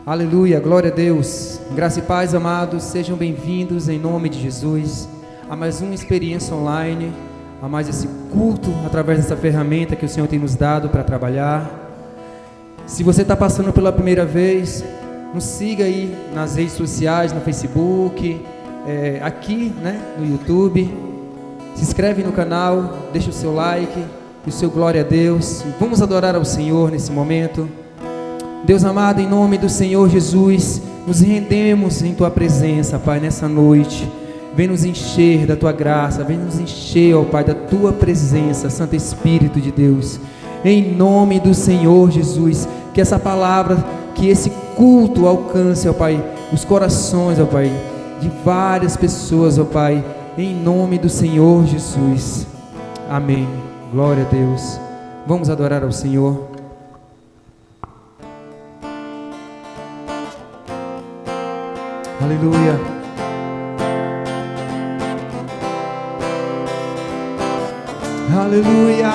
Aleluia, glória a Deus. Graça e paz, amados, sejam bem-vindos em nome de Jesus a mais uma experiência online, a mais esse culto através dessa ferramenta que o Senhor tem nos dado para trabalhar. Se você está passando pela primeira vez, nos siga aí nas redes sociais, no Facebook, aqui, no YouTube. Se inscreve no canal, deixa o seu like e o seu glória a Deus. Vamos adorar ao Senhor nesse momento. Deus amado, em nome do Senhor Jesus, nos rendemos em Tua presença, Pai, nessa noite. Vem nos encher da Tua graça, vem nos encher, ó Pai, da Tua presença, Santo Espírito de Deus. Em nome do Senhor Jesus, que essa palavra, que esse culto alcance, ó Pai, os corações, ó Pai, de várias pessoas, ó Pai, em nome do Senhor Jesus. Amém. Glória a Deus. Vamos adorar ao Senhor. Aleluia. Aleluia.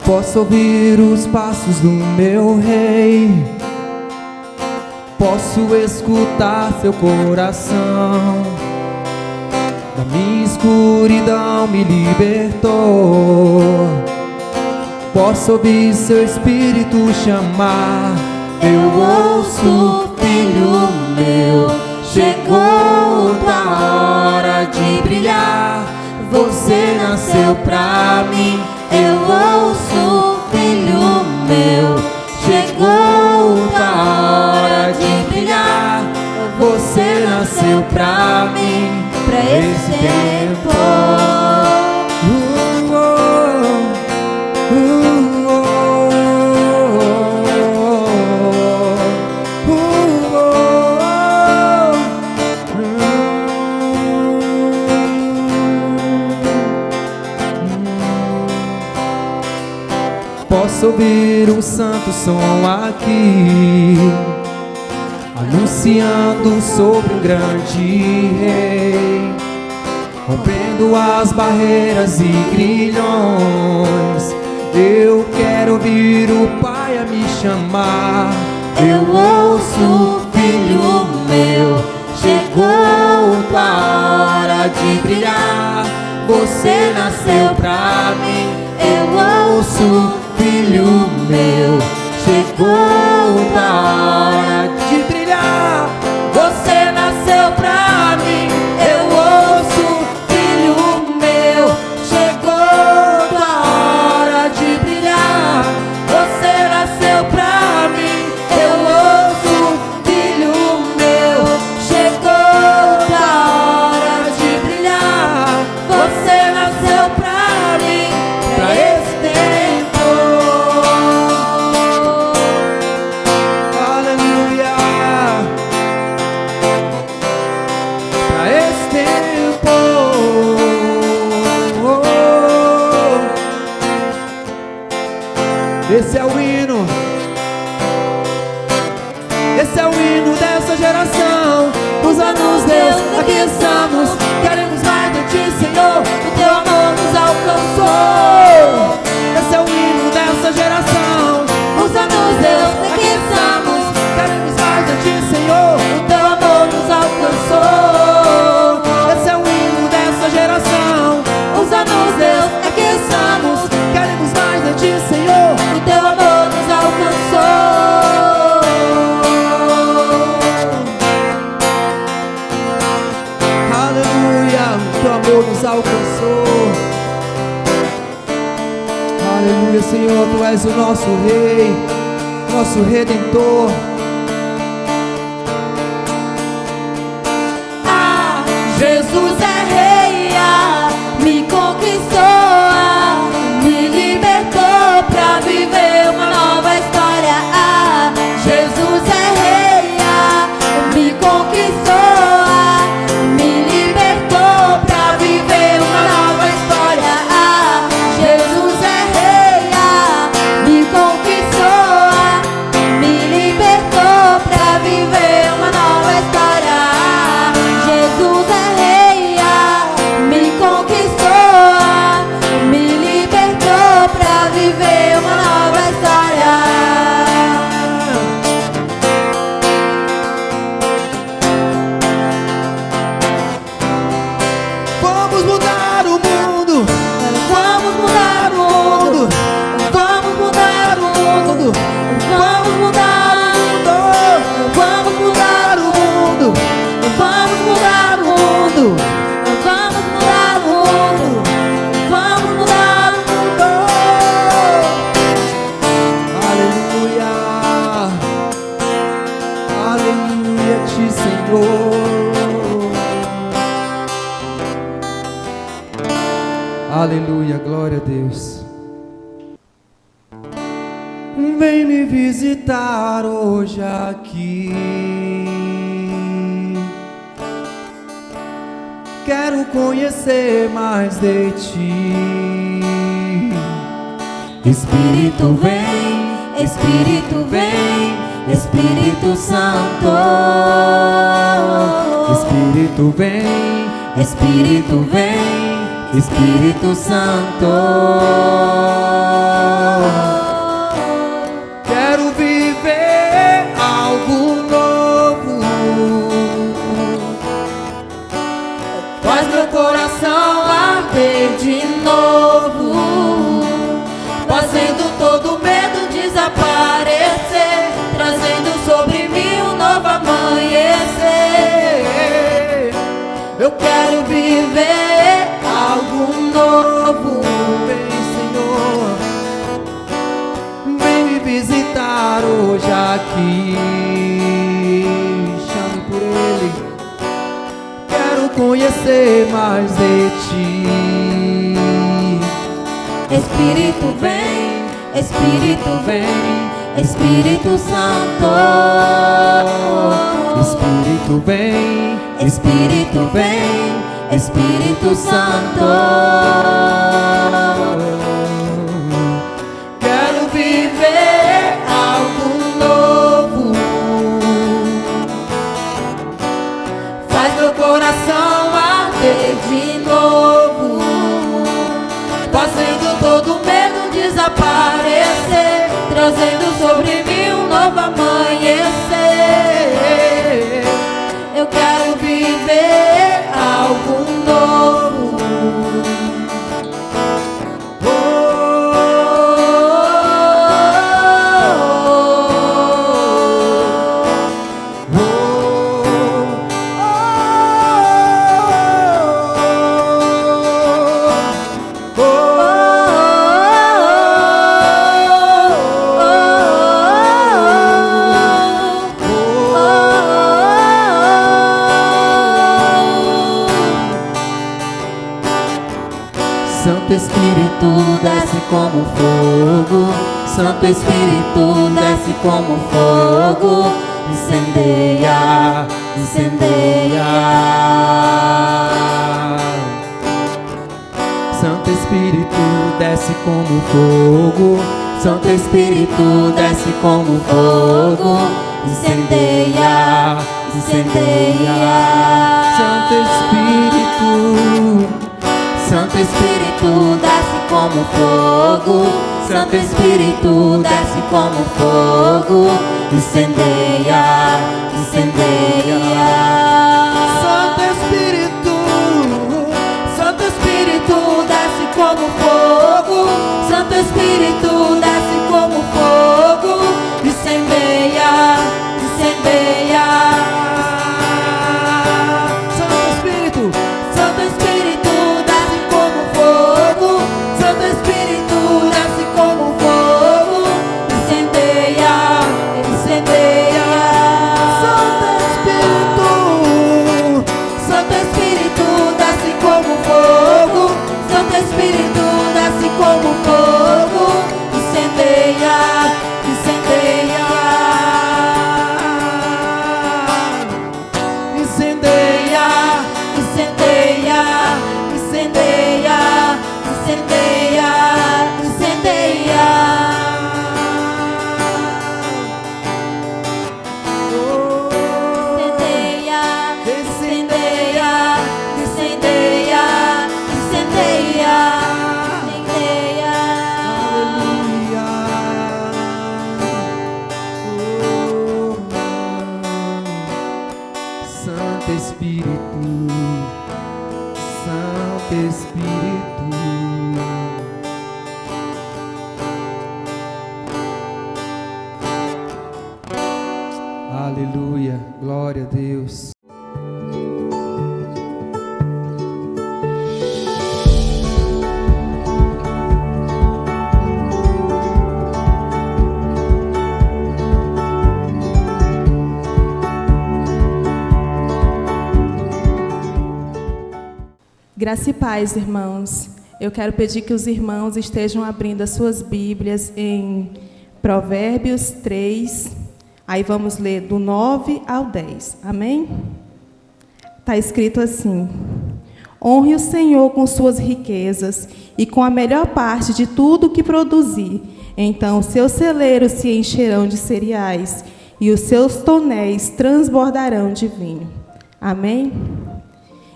Posso ouvir os passos do meu rei, posso escutar seu coração. Da minha escuridão me libertou. Posso ouvir seu espírito chamar. Eu ouço, filho meu, chegou tua hora de brilhar. Você nasceu pra mim. Eu ouço, filho meu, chegou tua hora de brilhar. Você nasceu pra mim, pra esse tempo. Posso ouvir um santo som aqui, anunciando sobre um grande rei, rompendo as barreiras e grilhões. Eu quero ouvir o Pai a me chamar. Eu ouço, filho meu, chegou tua hora de brilhar. Você nasceu pra mim. Eu ouço, filho meu, chegou tua hora de brilhar. Você nasceu pra mim. Eu ouço, filho meu, chegou tua hora de brilhar. Você nasceu pra mim. Eu ouço, filho meu, chegou tua hora de brilhar. Você nasceu pra mim, pra esse tempo. Aleluia. Pra esse tempo. Esse é o hino. Esse é o hino dessa geração. Usa-nos, Deus, aqui estamos. Queremos mais de Ti, Senhor. O Teu amor nos alcançou. Esse é o hino dessa geração. Usa-nos, Deus, aqui estamos. Queremos mais de Ti, Senhor. O Teu amor nos alcançou. Esse é o hino dessa geração. Usa-nos, Deus, aqui estamos. Queremos mais de Ti, Senhor. O Teu amor nos alcançou. Aleluia, o Teu amor nos alcançou. Aleluia, Senhor, Tu és o nosso Rei, nosso Redentor. Ah, Jesus é Rei, me conquistou, me libertou pra viver uma nova história. Ah, Jesus é Rei, me conquistou, me libertou pra viver uma nova história. Ah, Jesus é Rei, me conquistou, me libertou. Aleluia, glória a Deus. Vem me visitar hoje aqui. Quero conhecer mais de ti. Espírito vem, Espírito vem, Espírito Santo. Espírito vem, Espírito vem, Espírito Santo. Quero viver algo novo. Faz meu coração arder de novo, fazendo todo medo desaparecer, trazendo sobre mim um novo amanhecer. Eu quero viver algo novo. Vem, Senhor, vem me visitar hoje aqui. Chame por Ele. Quero conhecer mais de ti. Espírito vem, Espírito vem, Espírito Santo. Espírito vem, Espírito vem, Espírito Santo. quero viver algo novo. Faz meu coração arder de novo, fazendo todo medo desaparecer, trazendo sobre mim um novo amanhecer. Eu quero viver algo novo. Santo Espírito desce como fogo, Santo Espírito desce como fogo, incendeia, incendeia. Santo Espírito desce como fogo. Santo Espírito desce como fogo, incendeia, incendeia. Santo Espírito, Santo Espírito desce como fogo, Santo Espírito desce como fogo, incendeia, incendeia. Santo Espírito, Santo Espírito desce como fogo, Santo Espírito desce como fogo, incendeia, incendeia. Santo Espírito, Santo Espírito desce como fogo, Santo Espírito desce como fogo, incendeia, incendeia. Santo Espírito, Santo Espírito desce como fogo, Santo Espírito desce como fogo, incendeia, incendeia. incendeia, Incendeia, incendeia, incendeia, incendeia. Incendeia, incendeia, incendeia, incendeia, incendeia. aleluia. Santo Espírito, Santo Espírito, aleluia, glória a Deus. Graça e paz, irmãos. eu quero pedir que os irmãos estejam abrindo as suas Bíblias em Provérbios 3, aí vamos ler do 9 ao 10, amém? Está escrito assim: honre o Senhor com suas riquezas e com a melhor parte de tudo que produzir. Então seus celeiros se encherão de cereais e os seus tonéis transbordarão de vinho. Amém?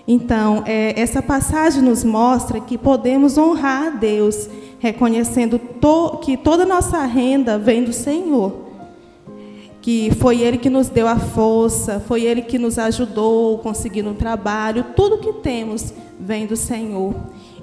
Então, essa passagem nos mostra que podemos honrar a Deus, reconhecendo que toda a nossa renda vem do Senhor. Que foi Ele que nos deu a força, foi Ele que nos ajudou a conseguir um trabalho. Tudo que temos vem do Senhor.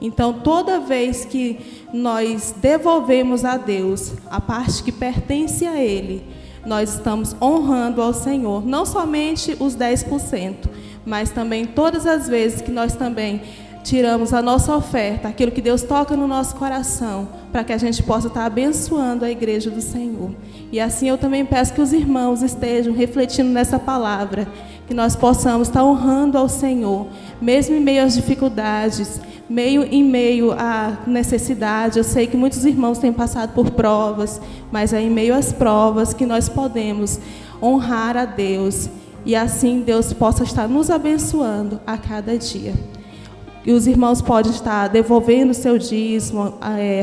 Então, toda vez que nós devolvemos a Deus a parte que pertence a Ele, nós estamos honrando ao Senhor, não somente os 10%, mas também todas as vezes que nós também tiramos a nossa oferta, aquilo que Deus toca no nosso coração, para que a gente possa estar abençoando a igreja do Senhor. E assim eu também peço que os irmãos estejam refletindo nessa palavra, que nós possamos estar honrando ao Senhor, mesmo em meio às dificuldades, em meio à necessidade. Eu sei que muitos irmãos têm passado por provas, mas é em meio às provas que nós podemos honrar a Deus, e assim Deus possa estar nos abençoando a cada dia. E os irmãos podem estar devolvendo o seu dízimo,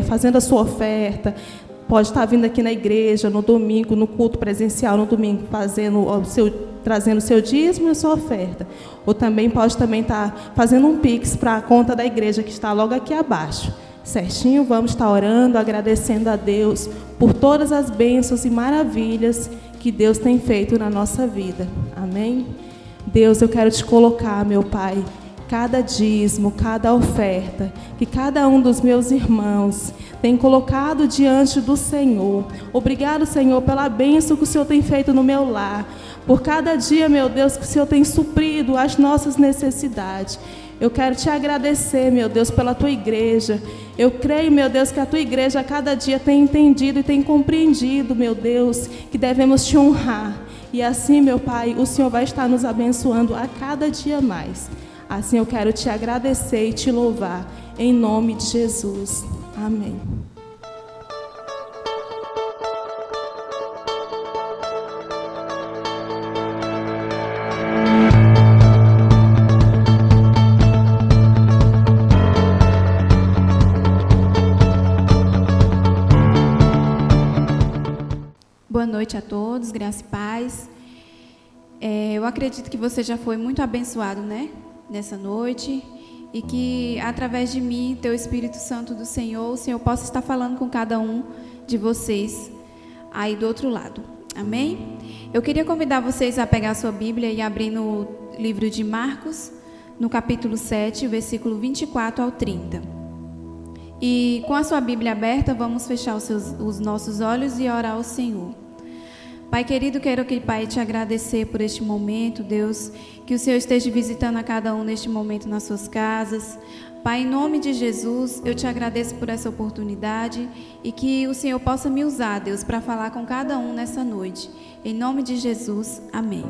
fazendo a sua oferta, pode estar vindo aqui na igreja no domingo, no culto presencial no domingo, trazendo o seu dízimo e a sua oferta. Ou também pode estar fazendo um pix para a conta da igreja que está logo aqui abaixo. Certinho? Vamos estar orando, agradecendo a Deus por todas as bênçãos e maravilhas que Deus tem feito na nossa vida. Amém? Deus, eu quero te colocar, meu Pai, cada dízimo, cada oferta, que cada um dos meus irmãos tem colocado diante do Senhor. Obrigado, Senhor, pela bênção que o Senhor tem feito no meu lar. Por cada dia, meu Deus, que o Senhor tem suprido as nossas necessidades. Eu quero te agradecer, meu Deus, pela tua igreja. Eu creio, meu Deus, que a tua igreja a cada dia tem entendido e tem compreendido, meu Deus, que devemos te honrar. E assim, meu Pai, o Senhor vai estar nos abençoando a cada dia mais. Assim eu quero te agradecer e te louvar, em nome de Jesus. Amém. Boa noite a todos, graça e paz. Eu acredito que você já foi muito abençoado, né, nessa noite, e que através de mim, teu Espírito Santo do Senhor, o Senhor possa estar falando com cada um de vocês aí do outro lado. Amém? Eu queria convidar vocês a pegar a sua Bíblia e abrir no livro de Marcos, no capítulo 7, versículo 24 ao 30. E com a sua Bíblia aberta, vamos fechar os nossos olhos e orar ao Senhor. Pai querido, quero aqui, Pai, te agradecer por este momento, Deus, que o Senhor esteja visitando a cada um neste momento nas suas casas. Pai, em nome de Jesus, eu te agradeço por essa oportunidade e que o Senhor possa me usar, Deus, para falar com cada um nessa noite. Em nome de Jesus, amém.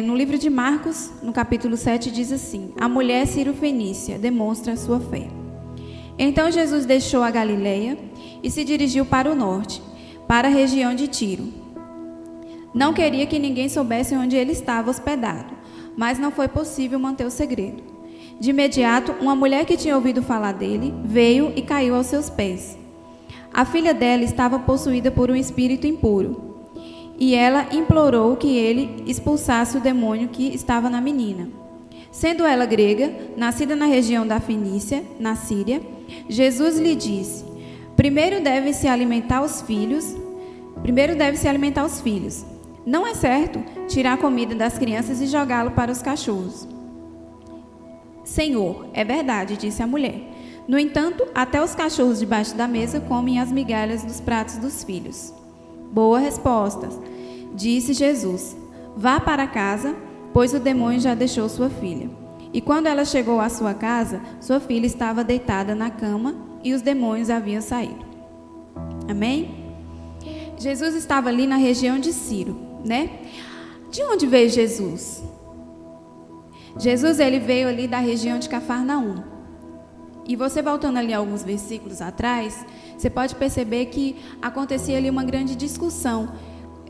No livro de Marcos, no capítulo 7, diz assim: a mulher cirofenícia demonstra a sua fé. Então Jesus deixou a Galileia e se dirigiu para o norte, para a região de Tiro. Não queria que ninguém soubesse onde ele estava hospedado, mas não foi possível manter o segredo. De imediato, uma mulher que tinha ouvido falar dele veio e caiu aos seus pés. A filha dela estava possuída por um espírito impuro, e ela implorou que ele expulsasse o demônio que estava na menina. Sendo ela grega, nascida na região da Fenícia, na Síria, Jesus lhe disse: Primeiro deve-se alimentar os filhos. Não é certo tirar a comida das crianças e jogá-lo para os cachorros. Senhor, é verdade, disse a mulher. No entanto, até os cachorros debaixo da mesa comem as migalhas dos pratos dos filhos. Boa resposta, disse Jesus. Vá para casa, pois o demônio já deixou sua filha. E quando ela chegou à sua casa, sua filha estava deitada na cama e os demônios haviam saído. Amém? Jesus estava ali na região de Ciro, né? De onde veio Jesus? Jesus, ele veio ali da região de Cafarnaum. E você voltando ali alguns versículos atrás, você pode perceber que acontecia ali uma grande discussão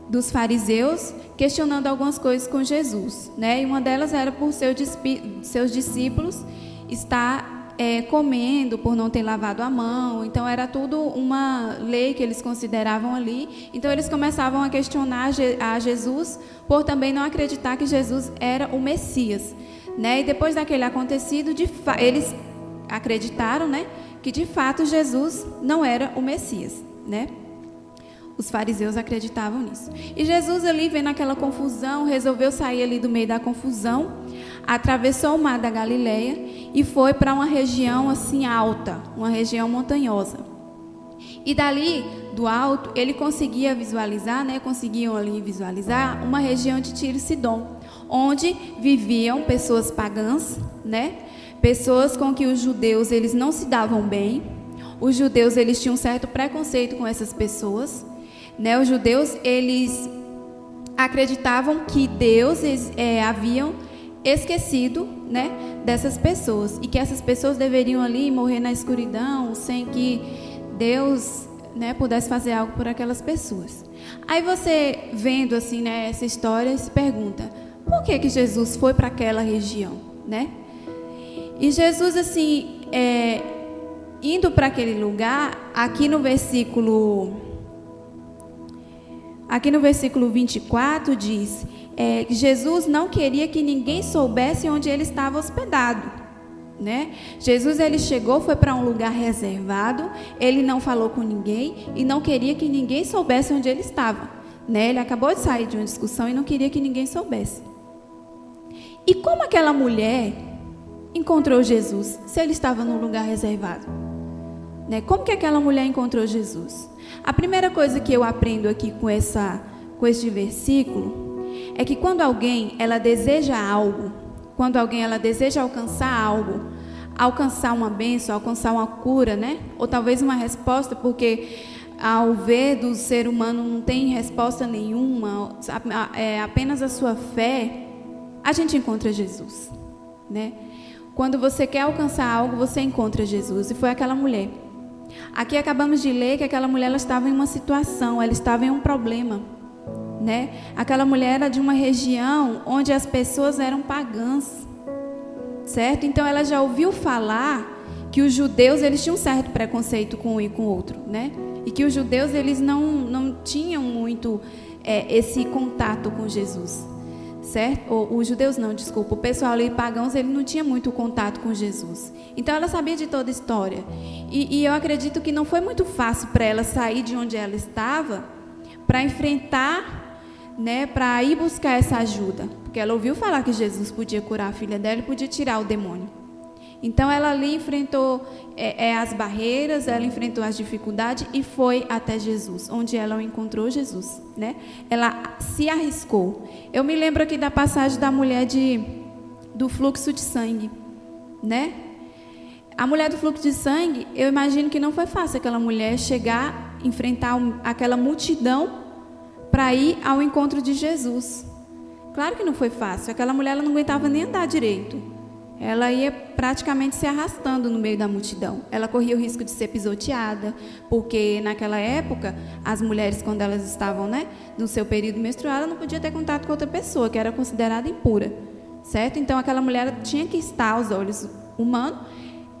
dos fariseus questionando algumas coisas com Jesus, né? E uma delas era por seus discípulos estar comendo por não ter lavado a mão. Então era tudo uma lei que eles consideravam ali. Então eles começavam a questionar a Jesus por também não acreditar que Jesus era o Messias, né? E depois daquele acontecido, eles acreditaram, né, que de fato Jesus não era o Messias, né? Os fariseus acreditavam nisso. E Jesus ali, vendo aquela confusão, resolveu sair ali do meio da confusão, atravessou o mar da Galileia e foi para uma região assim alta, uma região montanhosa. E dali, do alto, ele conseguia visualizar, né, conseguiam ali visualizar uma região de Tiro e Sidom, onde viviam pessoas pagãs, né? Pessoas com que os judeus eles não se davam bem. Os judeus eles tinham um certo preconceito com essas pessoas, né? Os judeus eles acreditavam que Deus haviam esquecido, né, dessas pessoas e que essas pessoas deveriam ali morrer na escuridão sem que Deus, né, pudesse fazer algo por aquelas pessoas. Aí você vendo assim, né, essa história se pergunta por que Jesus foi para aquela região, né? E Jesus, assim, indo para aquele lugar, aqui no versículo 24 diz que Jesus não queria que ninguém soubesse onde ele estava hospedado, né? Jesus, ele chegou, foi para um lugar reservado, ele não falou com ninguém e não queria que ninguém soubesse onde ele estava, né? Ele acabou de sair de uma discussão e não queria que ninguém soubesse. E como aquela mulher encontrou Jesus, se ele estava num lugar reservado, né? Como que aquela mulher encontrou Jesus? A primeira coisa que eu aprendo aqui com este versículo é que quando alguém ela deseja algo, quando alguém ela deseja alcançar algo, alcançar uma bênção, alcançar uma cura, né? Ou talvez uma resposta, porque ao ver do ser humano não tem resposta nenhuma, apenas a sua fé, a gente encontra Jesus, né? Quando você quer alcançar algo, você encontra Jesus. E foi aquela mulher. Aqui acabamos de ler que aquela mulher ela estava em uma situação, ela estava em um problema, né? Aquela mulher era de uma região onde as pessoas eram pagãs, certo? Então ela já ouviu falar que os judeus eles tinham um certo preconceito com um e com o outro, né? E que os judeus eles não tinham muito esse contato com Jesus. Certo? Os judeus não, desculpa, o pessoal ali pagãos, ele não tinha muito contato com Jesus. Então ela sabia de toda a história. E eu acredito que não foi muito fácil para ela sair de onde ela estava para enfrentar, né, para ir buscar essa ajuda. Porque ela ouviu falar que Jesus podia curar a filha dela e podia tirar o demônio. Então ela ali enfrentou as barreiras, ela enfrentou as dificuldades e foi até Jesus, onde ela encontrou Jesus, né? Ela se arriscou. Eu me lembro aqui da passagem da mulher do fluxo de sangue, né? A mulher do fluxo de sangue, eu imagino que não foi fácil aquela mulher chegar, enfrentar aquela multidão para ir ao encontro de Jesus. Claro que não foi fácil. Aquela mulher ela não aguentava nem andar direito. Ela ia praticamente se arrastando no meio da multidão. Ela corria o risco de ser pisoteada, porque naquela época, as mulheres, quando elas estavam, né, no seu período menstrual, ela não podia ter contato com outra pessoa, que era considerada impura, certo? Então, aquela mulher tinha que estar, aos olhos humanos,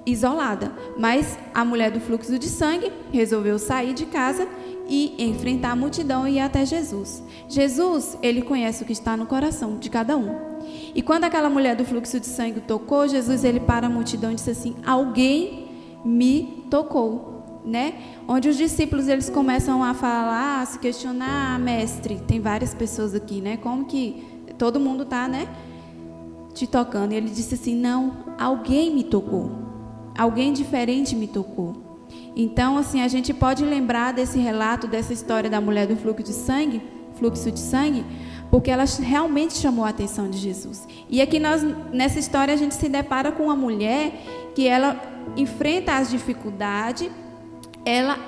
isolada. Mas a mulher do fluxo de sangue resolveu sair de casa e enfrentar a multidão e ir até Jesus. Jesus, ele conhece o que está no coração de cada um. E quando aquela mulher do fluxo de sangue tocou, Jesus ele para a multidão e disse assim: alguém me tocou, né? Onde os discípulos eles começam a falar, a se questionar, mestre, tem várias pessoas aqui, né? Como que todo mundo está, né, te tocando? E ele disse assim: não, alguém me tocou, alguém diferente me tocou. Então, assim, a gente pode lembrar desse relato, dessa história da mulher do fluxo de sangue, porque ela realmente chamou a atenção de Jesus. E aqui nessa história a gente se depara com uma mulher que ela enfrenta as dificuldades, ela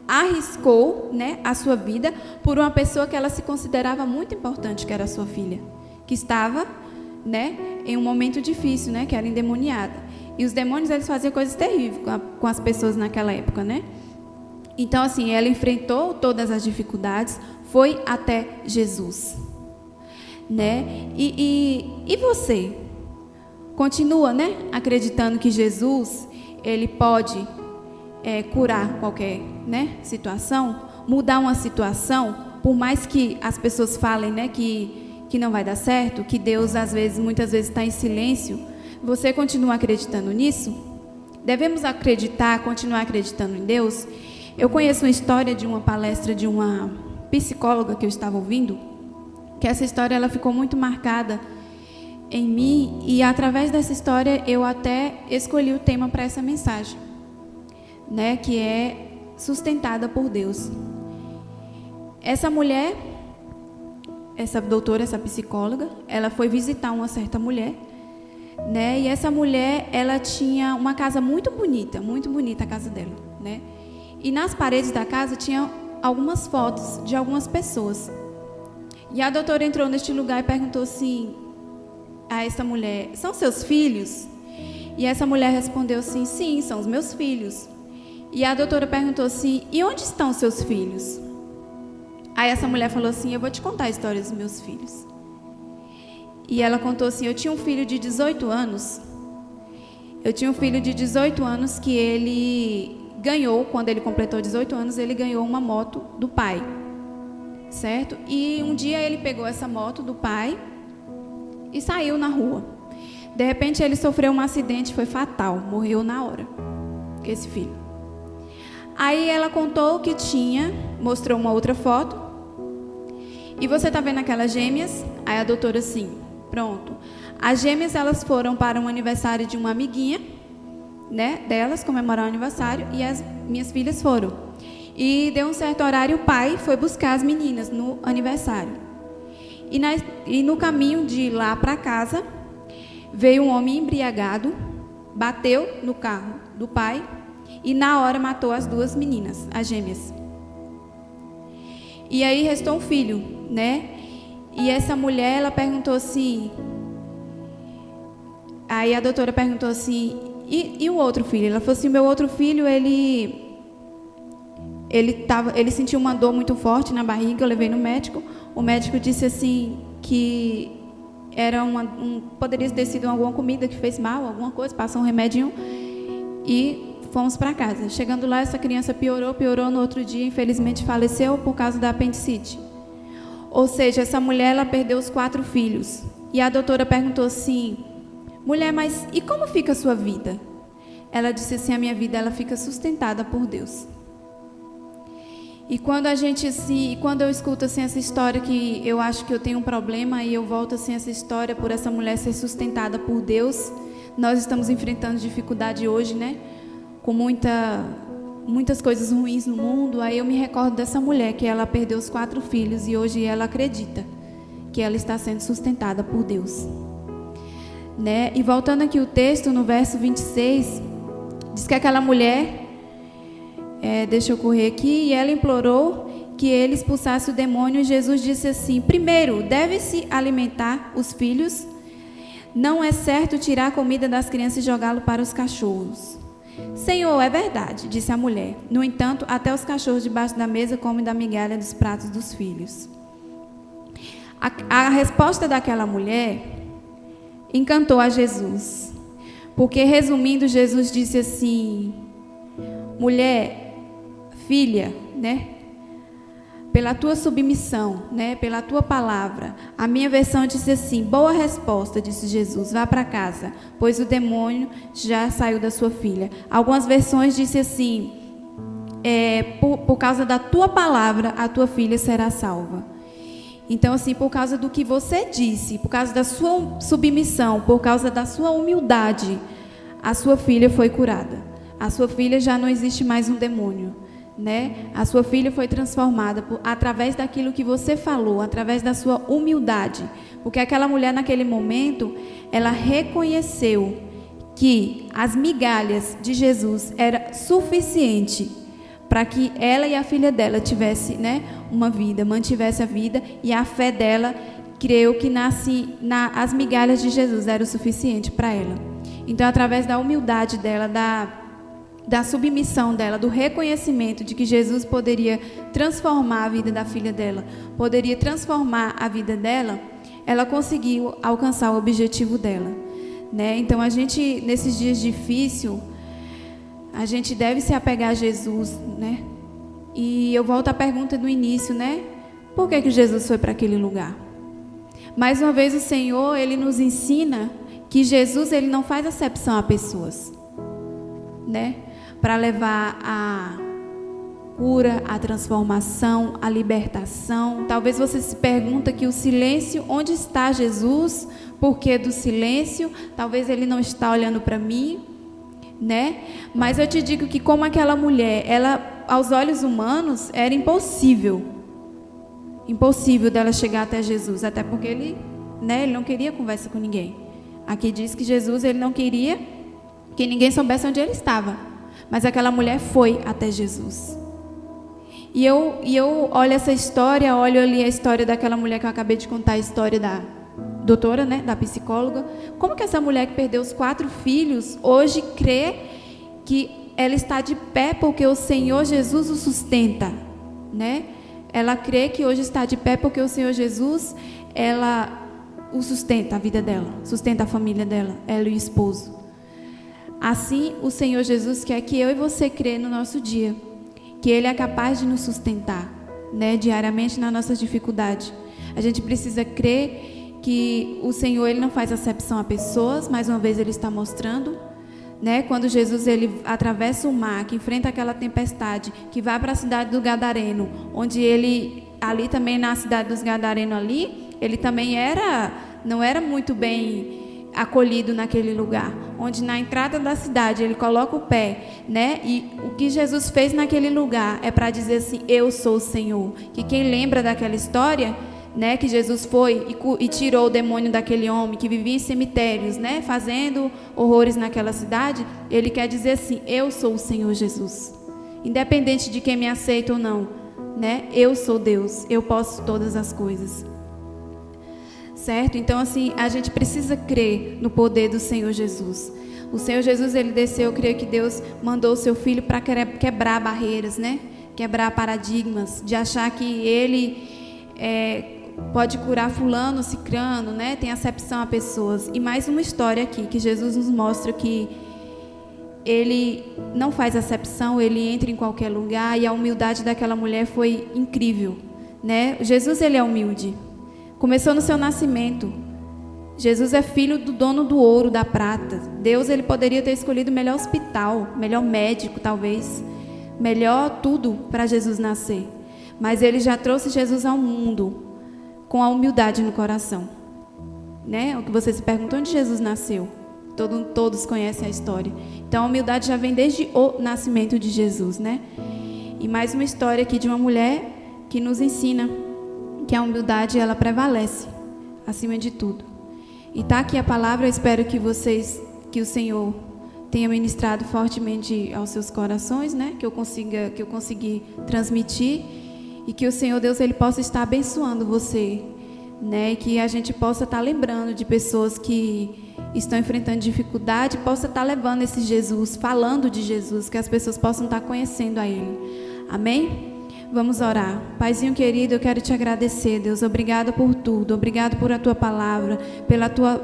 arriscou, né, a sua vida por uma pessoa que ela se considerava muito importante, que era a sua filha, que estava né, em um momento difícil, né, que era endemoniada. E os demônios, eles faziam coisas terríveis com as pessoas naquela época, né? Então, assim, ela enfrentou todas as dificuldades, foi até Jesus, né? E você continua, né, acreditando que Jesus, ele pode curar qualquer, né, situação, mudar uma situação, por mais que as pessoas falem, né, que não vai dar certo, que Deus muitas vezes está em silêncio. Você continua acreditando nisso? Devemos acreditar, continuar acreditando em Deus? Eu conheço uma história de uma palestra de uma psicóloga que eu estava ouvindo, que essa história ela ficou muito marcada em mim, e através dessa história eu até escolhi o tema para essa mensagem, né, que é sustentada por Deus. Essa mulher, essa doutora, essa psicóloga, ela foi visitar uma certa mulher, né, e essa mulher, ela tinha uma casa muito bonita a casa dela, né, e nas paredes da casa tinha algumas fotos de algumas pessoas. E a doutora entrou neste lugar e perguntou assim a essa mulher: são seus filhos? E essa mulher respondeu assim: sim, são os meus filhos. E a doutora perguntou assim: e onde estão os seus filhos? Aí essa mulher falou assim: eu vou te contar a história dos meus filhos. E ela contou assim: eu tinha um filho de 18 anos. Que ele ganhou, quando ele completou 18 anos, ele ganhou uma moto do pai, certo? E um dia ele pegou essa moto do pai e saiu na rua. De repente ele sofreu um acidente, foi fatal, morreu na hora, esse filho. Aí ela contou que mostrou uma outra foto. E você tá vendo aquelas gêmeas? Aí a doutora assim: pronto. As gêmeas, elas foram para um aniversário de uma amiguinha, né, delas, comemorar o aniversário, e as minhas filhas foram. E deu um certo horário, o pai foi buscar as meninas no aniversário. E no caminho de lá para casa, veio um homem embriagado, bateu no carro do pai e na hora matou as duas meninas, as gêmeas. E aí restou um filho, né? E essa mulher, ela perguntou assim... Aí a doutora perguntou assim: e o outro filho? Ela falou assim: meu outro filho, ele sentiu uma dor muito forte na barriga, eu levei no médico. O médico disse assim que era poderia ter sido alguma comida que fez mal, alguma coisa, passou um remedinho e fomos para casa. Chegando lá, essa criança piorou no outro dia, infelizmente faleceu por causa da apendicite. Ou seja, essa mulher, ela perdeu os 4 filhos. E a doutora perguntou assim: mulher, mas e como fica a sua vida? Ela disse assim: a minha vida, ela fica sustentada por Deus. E quando eu escuto assim essa história, que eu acho que eu tenho um problema, e eu volto assim essa história por essa mulher ser sustentada por Deus. Nós estamos enfrentando dificuldade hoje, né? Com muitas coisas ruins no mundo. Aí eu me recordo dessa mulher, que ela perdeu os 4 filhos e hoje ela acredita que ela está sendo sustentada por Deus, né? E voltando aqui o texto, no verso 26, diz que aquela mulher, deixa eu correr aqui, e ela implorou que ele expulsasse o demônio, e Jesus disse assim: primeiro, deve-se alimentar os filhos, não é certo tirar a comida das crianças e jogá-lo para os cachorros. Senhor, é verdade, disse a mulher. No entanto, até os cachorros debaixo da mesa comem da migalha dos pratos dos filhos. A resposta daquela mulher encantou a Jesus, porque, resumindo, Jesus disse assim: mulher, filha, né, pela tua submissão, né, pela tua palavra. A minha versão disse assim: boa resposta, disse Jesus, vá para casa, pois o demônio já saiu da sua filha. Algumas versões disse assim: por causa da tua palavra, a tua filha será salva. Então, assim, por causa do que você disse, por causa da sua submissão, por causa da sua humildade, a sua filha foi curada. A sua filha já não existe mais um demônio, né? A sua filha foi transformada através daquilo que você falou, através da sua humildade. Porque aquela mulher, naquele momento, ela reconheceu que as migalhas de Jesus era suficiente para que ela e a filha dela tivesse, né, uma vida, mantivesse a vida, e a fé dela creu que as migalhas de Jesus eram o suficiente para ela. Então, através da humildade dela, da submissão dela, do reconhecimento de que Jesus poderia transformar a vida da filha dela, poderia transformar a vida dela, ela conseguiu alcançar o objetivo dela, né? Então, a gente, nesses dias difíceis, a gente deve se apegar a Jesus, né? E eu volto à pergunta do início, né? Por que Jesus foi para aquele lugar? Mais uma vez, o Senhor, Ele nos ensina que Jesus, Ele não faz acepção a pessoas, né? Para levar a cura, a transformação, a libertação. Talvez você se pergunte que o silêncio, onde está Jesus? Por que do silêncio? Talvez Ele não está olhando para mim, né? Mas eu te digo que como aquela mulher, ela, aos olhos humanos, era impossível dela chegar até Jesus, até porque ele não queria conversa com ninguém. Aqui diz que Jesus, ele não queria que ninguém soubesse onde ele estava, mas aquela mulher foi até Jesus. E eu olho essa história, olho ali a história daquela mulher que eu acabei de contar, a história da doutora, né, da psicóloga. Como que essa mulher que perdeu os 4 filhos, hoje crê que ela está de pé porque o Senhor Jesus o sustenta, né? Ela crê que hoje está de pé porque o Senhor Jesus, ela o sustenta, a vida dela, sustenta a família dela, ela e o esposo. Assim, o Senhor Jesus quer que eu e você crê no nosso dia, que Ele é capaz de nos sustentar, né, diariamente nas nossas dificuldades. A gente precisa crer que o Senhor, Ele não faz acepção a pessoas. Mais uma vez Ele está mostrando, né, quando Jesus ele atravessa o mar, que enfrenta aquela tempestade, que vai para a cidade do Gadareno, onde ele, ali também na cidade dos Gadarenos ali, ele também não era muito bem acolhido naquele lugar, onde na entrada da cidade ele coloca o pé, né, e o que Jesus fez naquele lugar é para dizer assim, eu sou o Senhor. Que quem lembra daquela história, né, que Jesus foi e tirou o demônio daquele homem que vivia em cemitérios, né, fazendo horrores naquela cidade, ele quer dizer assim, eu sou o Senhor Jesus, independente de quem me aceita ou não, né, eu sou Deus, eu posso todas as coisas, certo? Então assim, a gente precisa crer no poder do Senhor Jesus. O Senhor Jesus, ele desceu, eu creio que Deus mandou o seu Filho para quebrar barreiras, né, quebrar paradigmas, de achar que ele pode curar fulano, cicrano, né? Tem acepção a pessoas. E mais uma história aqui, que Jesus nos mostra que Ele não faz acepção, Ele entra em qualquer lugar, e a humildade daquela mulher foi incrível, né? Jesus, Ele é humilde. Começou no seu nascimento. Jesus é filho do dono do ouro, da prata. Deus, Ele poderia ter escolhido o melhor hospital, melhor médico, talvez, melhor tudo para Jesus nascer. Mas Ele já trouxe Jesus ao mundo com a humildade no coração, né? O que você se pergunta, onde Jesus nasceu? Todos conhecem a história. Então a humildade já vem desde o nascimento de Jesus, né? E mais uma história aqui de uma mulher que nos ensina que a humildade, ela prevalece acima de tudo. E está aqui a palavra, eu espero que o Senhor tenha ministrado fortemente aos seus corações, né? Que eu consegui transmitir. E que o Senhor Deus, Ele possa estar abençoando você, né? E que a gente possa estar lembrando de pessoas que estão enfrentando dificuldade, possa estar levando esse Jesus, falando de Jesus, que as pessoas possam estar conhecendo a Ele. Amém? Vamos orar. Paizinho querido, eu quero te agradecer, Deus. Obrigada por tudo. Obrigado por a Tua palavra, pela Tua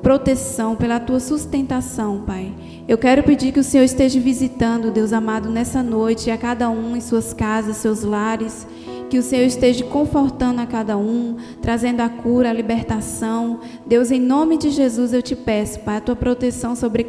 proteção, pela Tua sustentação, Pai. Eu quero pedir que o Senhor esteja visitando, Deus amado, nessa noite, a cada um em suas casas, seus lares, que o Senhor esteja confortando a cada um, trazendo a cura, a libertação. Deus, em nome de Jesus, eu te peço, Pai, a Tua proteção sobre